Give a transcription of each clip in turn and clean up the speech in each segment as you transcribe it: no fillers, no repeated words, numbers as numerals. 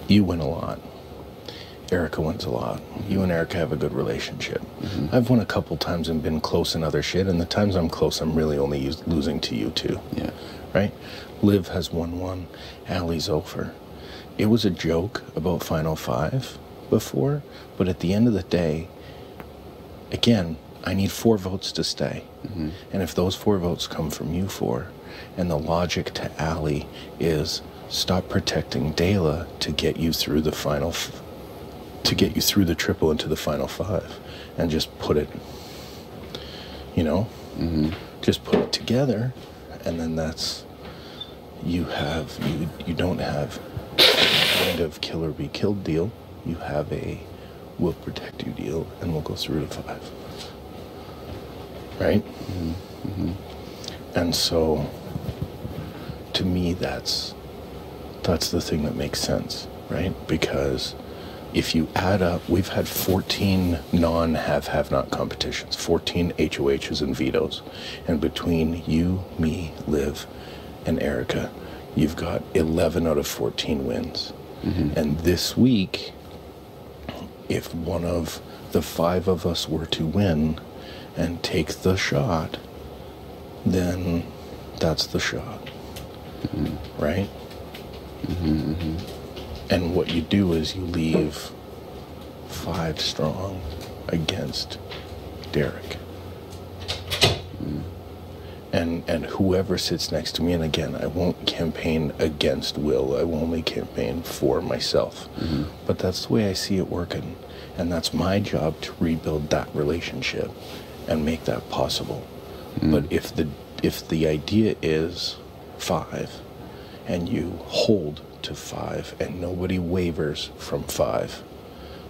you win a lot. Erica wins a lot. You and Erica have a good relationship. I've won a couple times and been close in other shit, and the times I'm close, I'm really only losing to you two. Yeah. Right? Liv has won one. Allie's over. It was a joke about Final Five before, but at the end of the day, again, I need 4 votes to stay. And if those 4 votes come from you 4, and the logic to Allie is stop protecting Dela to get you through the to get you through the triple into the Final Five, and just put it, you know, just put it together, and then that's, you don't have kind of kill or be killed deal. You have a we'll protect you deal, and we'll go through to 5. Right? And so, to me, that's the thing that makes sense, right? Because if you add up, we've had 14 non-have-not competitions, 14 HOHs and vetoes. And between you, me, Liv, and Erica, you've got 11 out of 14 wins. And this week, if one of the 5 of us were to win and take the shot, then that's the shot. Right? And what you do is you leave 5 strong against Derek. And whoever sits next to me, and again, I won't campaign against Will, I will only campaign for myself. But that's the way I see it working. And that's my job, to rebuild that relationship and make that possible. But if the idea is 5, and you hold to 5, and nobody wavers from 5,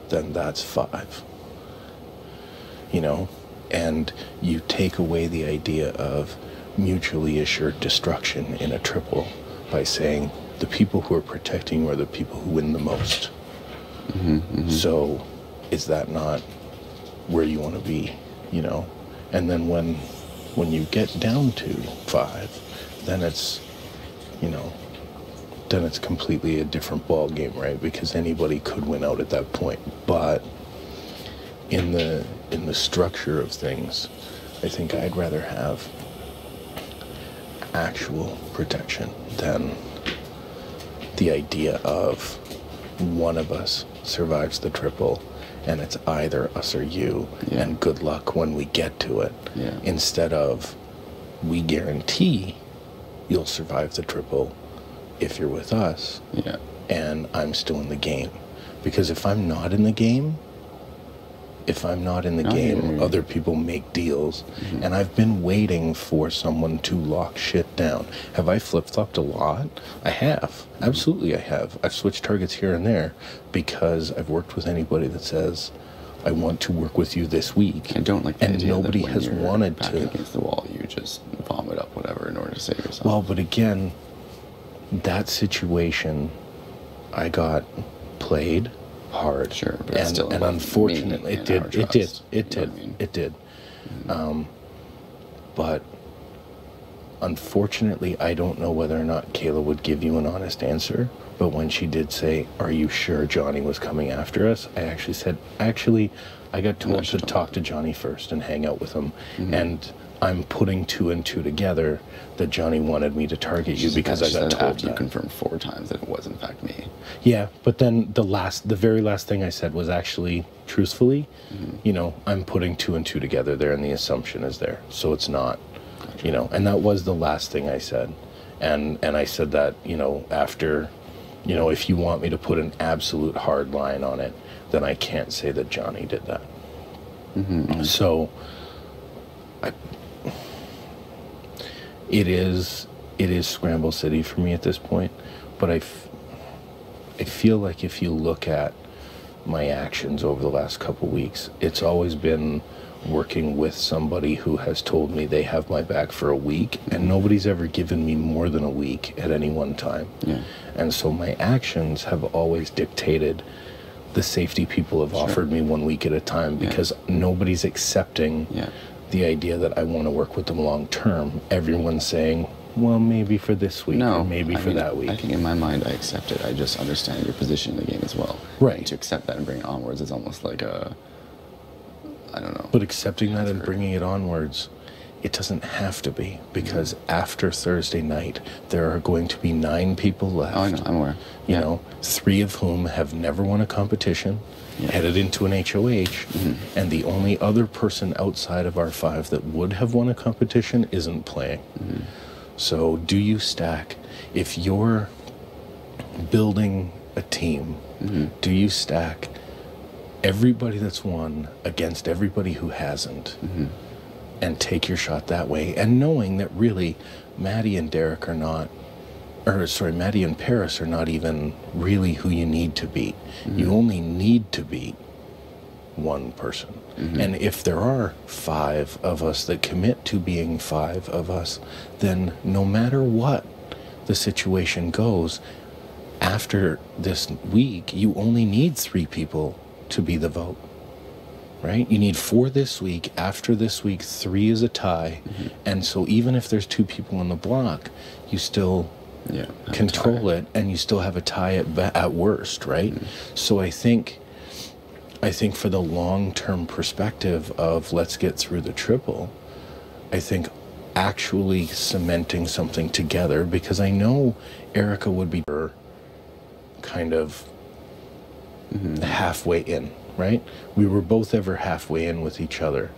then that's 5. You know? And you take away the idea of mutually assured destruction in a triple by saying the people who are protecting you are the people who win the most. So is that not where you want to be, you know? And then when you get down to 5, then it's, you know, then it's completely a different ball game, right? Because anybody could win out at that point. But in the structure of things, I think I'd rather have actual protection than the idea of one of us survives the triple and it's either us or you, and good luck when we get to it. Instead of, we guarantee you'll survive the triple if you're with us, and I'm still in the game. Because if I'm not in the game, other people make deals, and I've been waiting for someone to lock shit down. Have I flip-flopped a lot? I have. Absolutely I have. I've switched targets here and there because I've worked with anybody that says, I want to work with you this week. I don't like the and idea nobody that when has you're wanted back to. against the wall, you just vomit up whatever in order to save yourself. Well, but again, that situation, I got played hard. Sure, but it's still and unfortunately, it did. But unfortunately, I don't know whether or not Kayla would give you an honest answer. But when she did say, "Are you sure Johnny was coming after us?" I actually said, I got told to talk to Johnny first and hang out with him, and I'm putting 2 and 2 together that Johnny wanted me to target you because I got told after that. you confirmed 4 times that it was in fact me. Yeah, but then the very last thing I said was actually, truthfully, you know, I'm putting 2 and 2 together there, and the assumption is there, so it's not, you know, and that was the last thing I said, and I said that, you know, after, you know, if you want me to put an absolute hard line on it, then I can't say that Johnny did that. So, it is Scramble City for me at this point, but I feel like if you look at my actions over the last couple weeks, it's always been working with somebody who has told me they have my back for a week, and nobody's ever given me more than a week at any one time. And so my actions have always dictated the safety people have offered me 1 week at a time, because nobody's accepting the idea that I want to work with them long term. Everyone's saying, well, maybe for this week, No, or maybe I for mean, that week. I think in my mind I accept it. I just understand your position in the game as well. Right. And to accept that and bring it onwards is almost like a, I don't know. But accepting that and Effort. bringing it onwards, it doesn't have to be, because after Thursday night, there are going to be 9 people left. Oh, I know, I'm aware. You know, 3 of whom have never won a competition, headed into an HOH, and the only other person outside of our 5 that would have won a competition isn't playing. So do you stack? If you're building a team, do you stack everybody that's won against everybody who hasn't, and take your shot that way, and knowing that really Maddie and Derek are not, or sorry, Maddie and Paris are not even really who you need to beat. You only need to beat one person. And if there are 5 of us that commit to being 5 of us, then no matter what the situation goes, after this week, you only need 3 people to be the vote. Right? You need 4 this week. After this week, 3 is a tie. And so even if there's 2 people on the block, you still control it, and you still have a tie at worst, right? So I think for the long-term perspective of let's get through the triple, I think actually cementing something together, because I know Erica would be kind of halfway in, right? We were both ever halfway in with each other.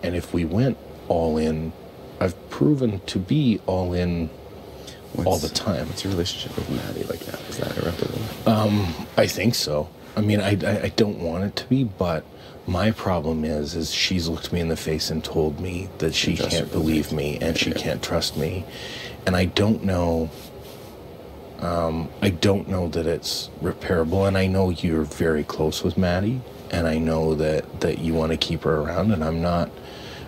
And if we went all in, I've proven to be all in all the time. What's your relationship with Maddie like now? Is that irreparable? I think so. I mean, I don't want it to be, but my problem is she's looked me in the face and told me that she can't believe me and she can't trust me. And I don't know that it's repairable. And I know you're very close with Maddie, and I know that you want to keep her around, and I'm not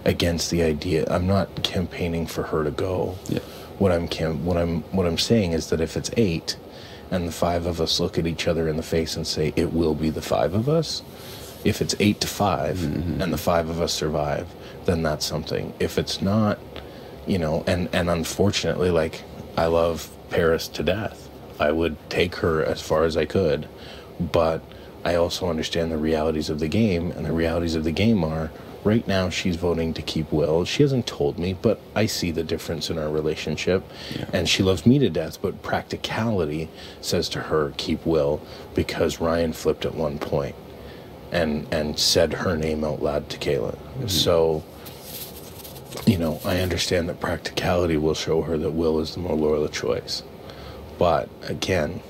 against the idea. I'm not campaigning for her to go. Yeah. What I'm saying is that if it's 8 and the 5 of us look at each other in the face and say it will be the 5 of us, if it's 8-5 and the 5 of us survive, then that's something. If it's not, you know, and unfortunately, like, I love Paris to death. I would take her as far as I could, but I also understand the realities of the game, and the realities of the game are, right now she's voting to keep Will. She hasn't told me, but I see the difference in our relationship, and she loves me to death, but practicality says to her, keep Will, because Ryan flipped at one point and said her name out loud to Kayla. So, you know, I understand that practicality will show her that Will is the more loyal choice. But again,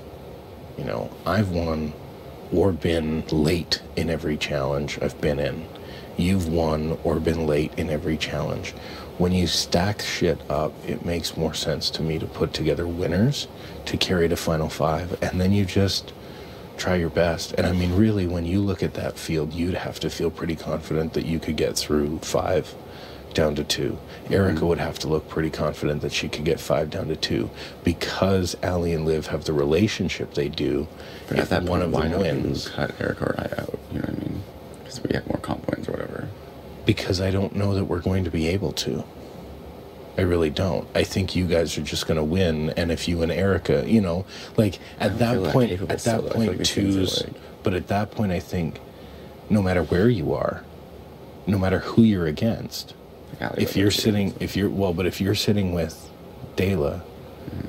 you know, I've won or been late in every challenge I've been in. You've won or been late in every challenge. When you stack shit up, it makes more sense to me to put together winners to carry to Final 5, and then you just try your best. And I mean, really, when you look at that field, you'd have to feel pretty confident that you could get through 5 down to 2. Erica would have to look pretty confident that she could get 5 down to 2, because Allie and Liv have the relationship they do. But if at that one point, of why them not wins, cut Erica or I out? You know what I mean? Because we have more comp points or whatever. because I don't know that we're going to be able to. I really don't. I think you guys are just going to win, and if you and Erica, you know, like at that point, twos. But at that point, I think no matter where you are, no matter who you're against, if you're sitting with Dayla,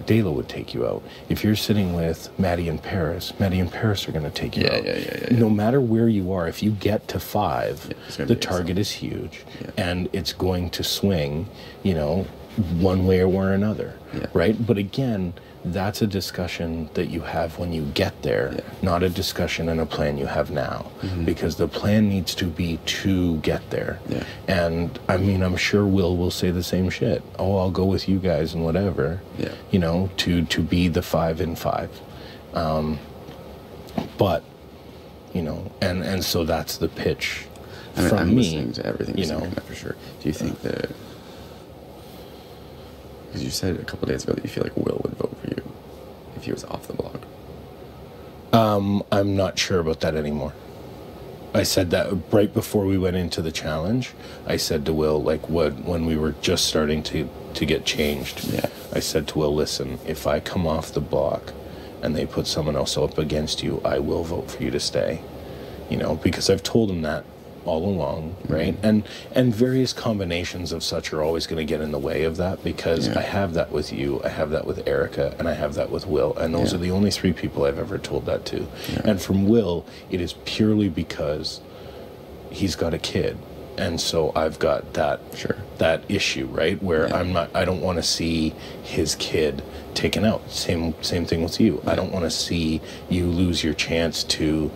Dayla would take you out. If you're sitting with Maddie and Paris are going to take you out. Yeah. No matter where you are, if you get to 5, the target is huge, and it's going to swing, you know, one way or another, right? But again, that's a discussion that you have when you get there, not a discussion and a plan you have now, because the plan needs to be to get there. And I mean, I'm sure Will say the same shit. Oh, I'll go with you guys and whatever, you know, to be the 5 in 5. But, you know, and so that's the pitch. I mean, from I'm me, listening to everything you you're know, saying, for sure. Do you think that, because you said a couple days ago that you feel like Will would vote for you if he was off the block? I'm not sure about that anymore. I said that right before we went into the challenge. I said to Will, like, when we were just starting to get changed, Yeah. I said to Will, listen, if I come off the block and they put someone else up against you, I will vote for you to stay. You know, because I've told him that all along, right? And various combinations of such are always going to get in the way of that, because I have that with you, I have that with Erica, and I have that with Will, and those are the only 3 people I've ever told that to. And from Will, it is purely because he's got a kid, and so I've got that that issue, right, where I don't want to see his kid taken out. Same thing with you. I don't want to see you lose your chance to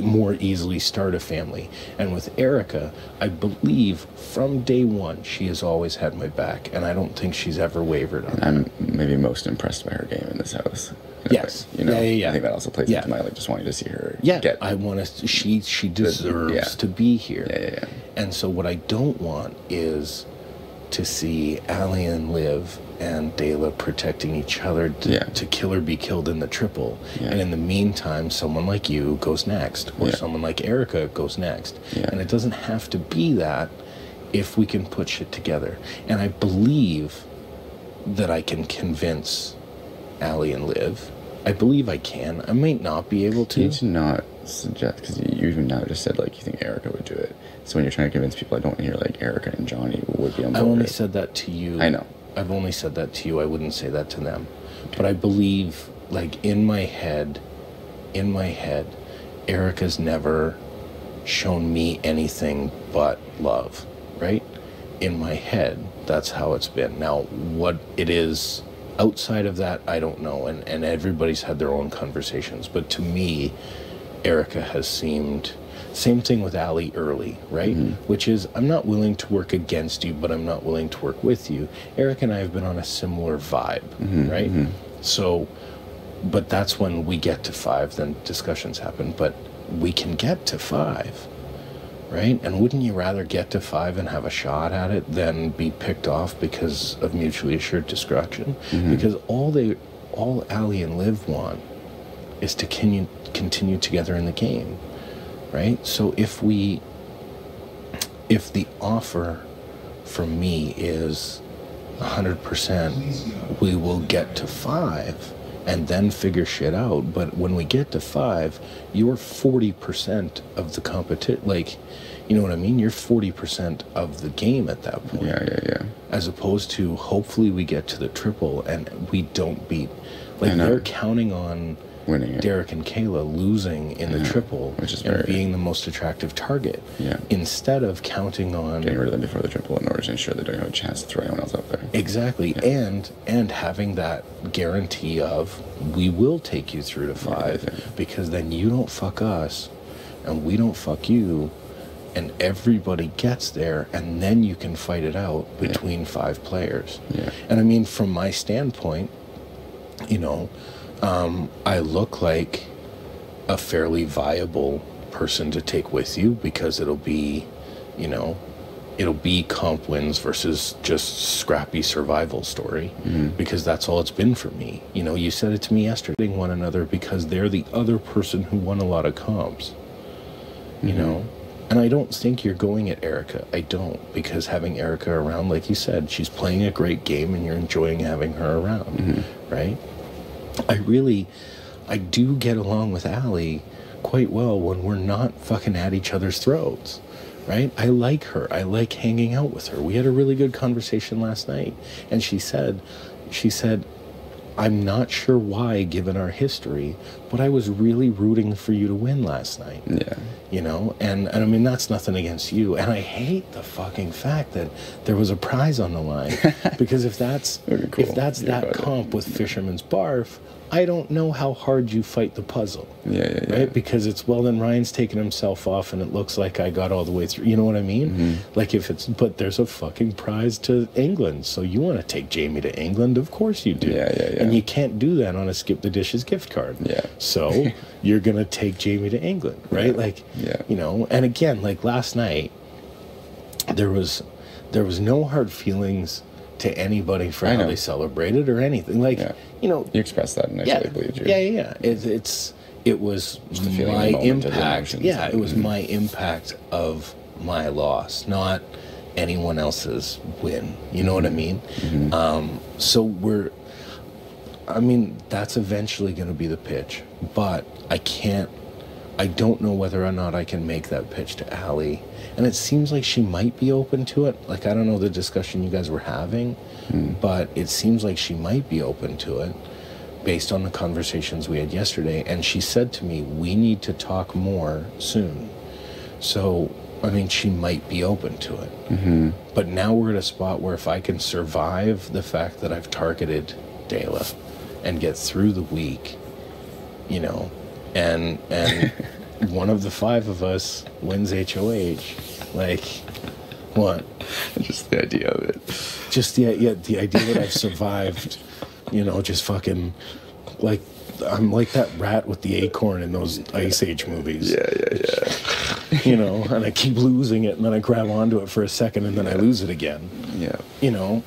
more easily start a family. And with Erica, I believe from day one she has always had my back, and I don't think she's ever wavered on that. I'm maybe most impressed by her game in this house. Yes. You know, Yeah. I think that also plays into my, like, just wanting to see her get... I want to... She deserves to be here. Yeah. And so what I don't want is to see Allie and Liv and Dayla protecting each other to kill or be killed in the triple. And in the meantime, someone like you goes next, or someone like Erica goes next. And it doesn't have to be that if we can put shit together. And I believe that I can convince Allie and Liv. I believe I can. I might not be able to. You need to not suggest, because you even now just said, like, you think Erica would do it. So when you're trying to convince people, I don't hear, like, Erica and Johnny would be on board. I only said that to you. I know. I've only said that to you. I wouldn't say that to them. Okay. But I believe, like, in my head, Erica's never shown me anything but love, right? In my head, that's how it's been. Now, what it is outside of that, I don't know. And everybody's had their own conversations. But to me, Erica has seemed... Same thing with Allie early, right? Which is, I'm not willing to work against you, but I'm not willing to work with you. Eric and I have been on a similar vibe, right? So, but that's when we get to 5, then discussions happen. But we can get to 5, right? And wouldn't you rather get to 5 and have a shot at it than be picked off because of mutually assured destruction? Because all Allie and Liv want is to continue together in the game. Right? So if the offer from me is 100%, we will get to 5 and then figure shit out. But when we get to 5, you're 40% of the competition. Like, you know what I mean? You're 40% of the game at that point. Yeah. As opposed to, hopefully we get to the triple and we don't beat. Like, they're counting on winning it. Derek and Kayla losing in the triple, which is and being the most attractive target, instead of counting on getting rid of them before the triple in order to ensure they don't have a chance to throw anyone else up there. Exactly. And having that guarantee of, we will take you through to 5, because then you don't fuck us and we don't fuck you, and everybody gets there, and then you can fight it out between 5 players. And I mean, from my standpoint, you know, I look like a fairly viable person to take with you, because it'll be, you know, it'll be comp wins versus just scrappy survival story, because that's all it's been for me. You know, you said it to me yesterday, one another, because they're the other person who won a lot of comps, you know? And I don't think you're going at Erica. I don't, because having Erica around, like you said, she's playing a great game and you're enjoying having her around, right? I do get along with Allie quite well when we're not fucking at each other's throats, right? I like her. I like hanging out with her. We had a really good conversation last night, and she said, I'm not sure why, given our history, but I was really rooting for you to win last night. You know, and I mean, that's nothing against you. And I hate the fucking fact that there was a prize on the line, because if that's that comp with Fisherman's Barf, I don't know how hard you fight the puzzle. Right? Because it's, well, then Ryan's taken himself off and it looks like I got all the way through. You know what I mean? Like, if it's, but there's a fucking prize to England. So you want to take Jamie to England? Of course you do. And you can't do that on a Skip the Dishes gift card. So you're going to take Jamie to England, right? Like, you know, and again, like last night, there was no hard feelings to anybody for how they celebrated or anything. Like, you know, you expressed that, and I totally believed you. It's it was the feeling in my the moment of the impact. emotions. Yeah, it was my impact of my loss, not anyone else's win. You know what I mean? So that's eventually going to be the pitch, but I don't know whether or not I can make that pitch to Allie. And it seems like she might be open to it. Like, I don't know the discussion you guys were having, but it seems like she might be open to it based on the conversations we had yesterday. And she said to me, we need to talk more soon. So, she might be open to it. But now we're at a spot where if I can survive the fact that I've targeted Dayla and get through the week, and one of the 5 of us wins HOH, like, what? Just the idea of it. Just the idea that I've survived, just fucking, like, I'm like that rat with the acorn in those Ice Age movies. Yeah. And I keep losing it, and then I grab onto it for a second, and then I lose it again. Yeah.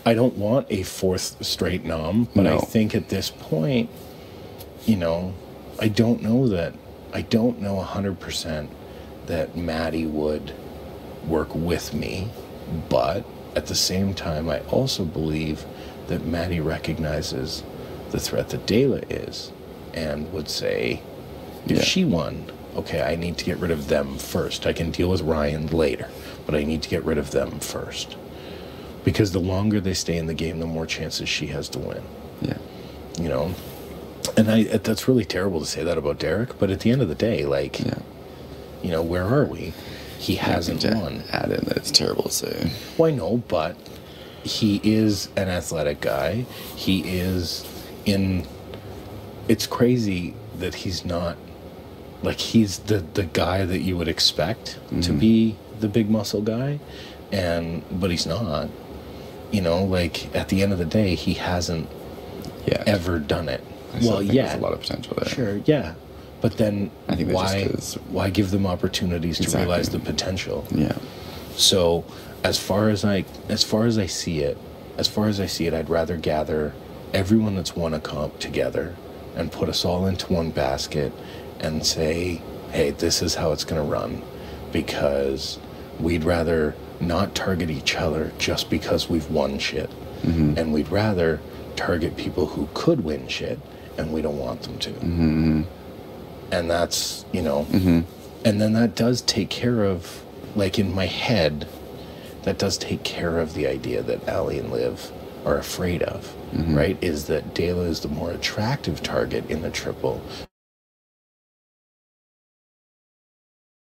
I don't want a 4th straight nom, but No. I think at this point, I don't know 100% that Maddie would work with me, but at the same time, I also believe that Maddie recognizes the threat that Dayla is and would say, if she won, okay, I need to get rid of them first. I can deal with Ryan later, but I need to get rid of them first. Because the longer they stay in the game, the more chances she has to win. Yeah. And that's really terrible to say that about Derek, but at the end of the day, like, where are we? He hasn't won. Add in that it's terrible to say. Well, I know, but he is an athletic guy. He is it's crazy that he's not, like, he's the guy that you would expect to be the big muscle guy, but he's not. Like, at the end of the day, he hasn't ever done it. There's a lot of potential there. Sure, yeah. But then I think why give them opportunities to realize the potential? Yeah. So as far as I see it, I'd rather gather everyone that's won a comp together and put us all into one basket and say, hey, this is how it's going to run, because we'd rather not target each other just because we've won shit. And we'd rather target people who could win shit and we don't want them to. And that's, and then that does take care of, like, in my head, that does take care of the idea that Allie and Liv are afraid of, right? Is that Dayla is the more attractive target in the triple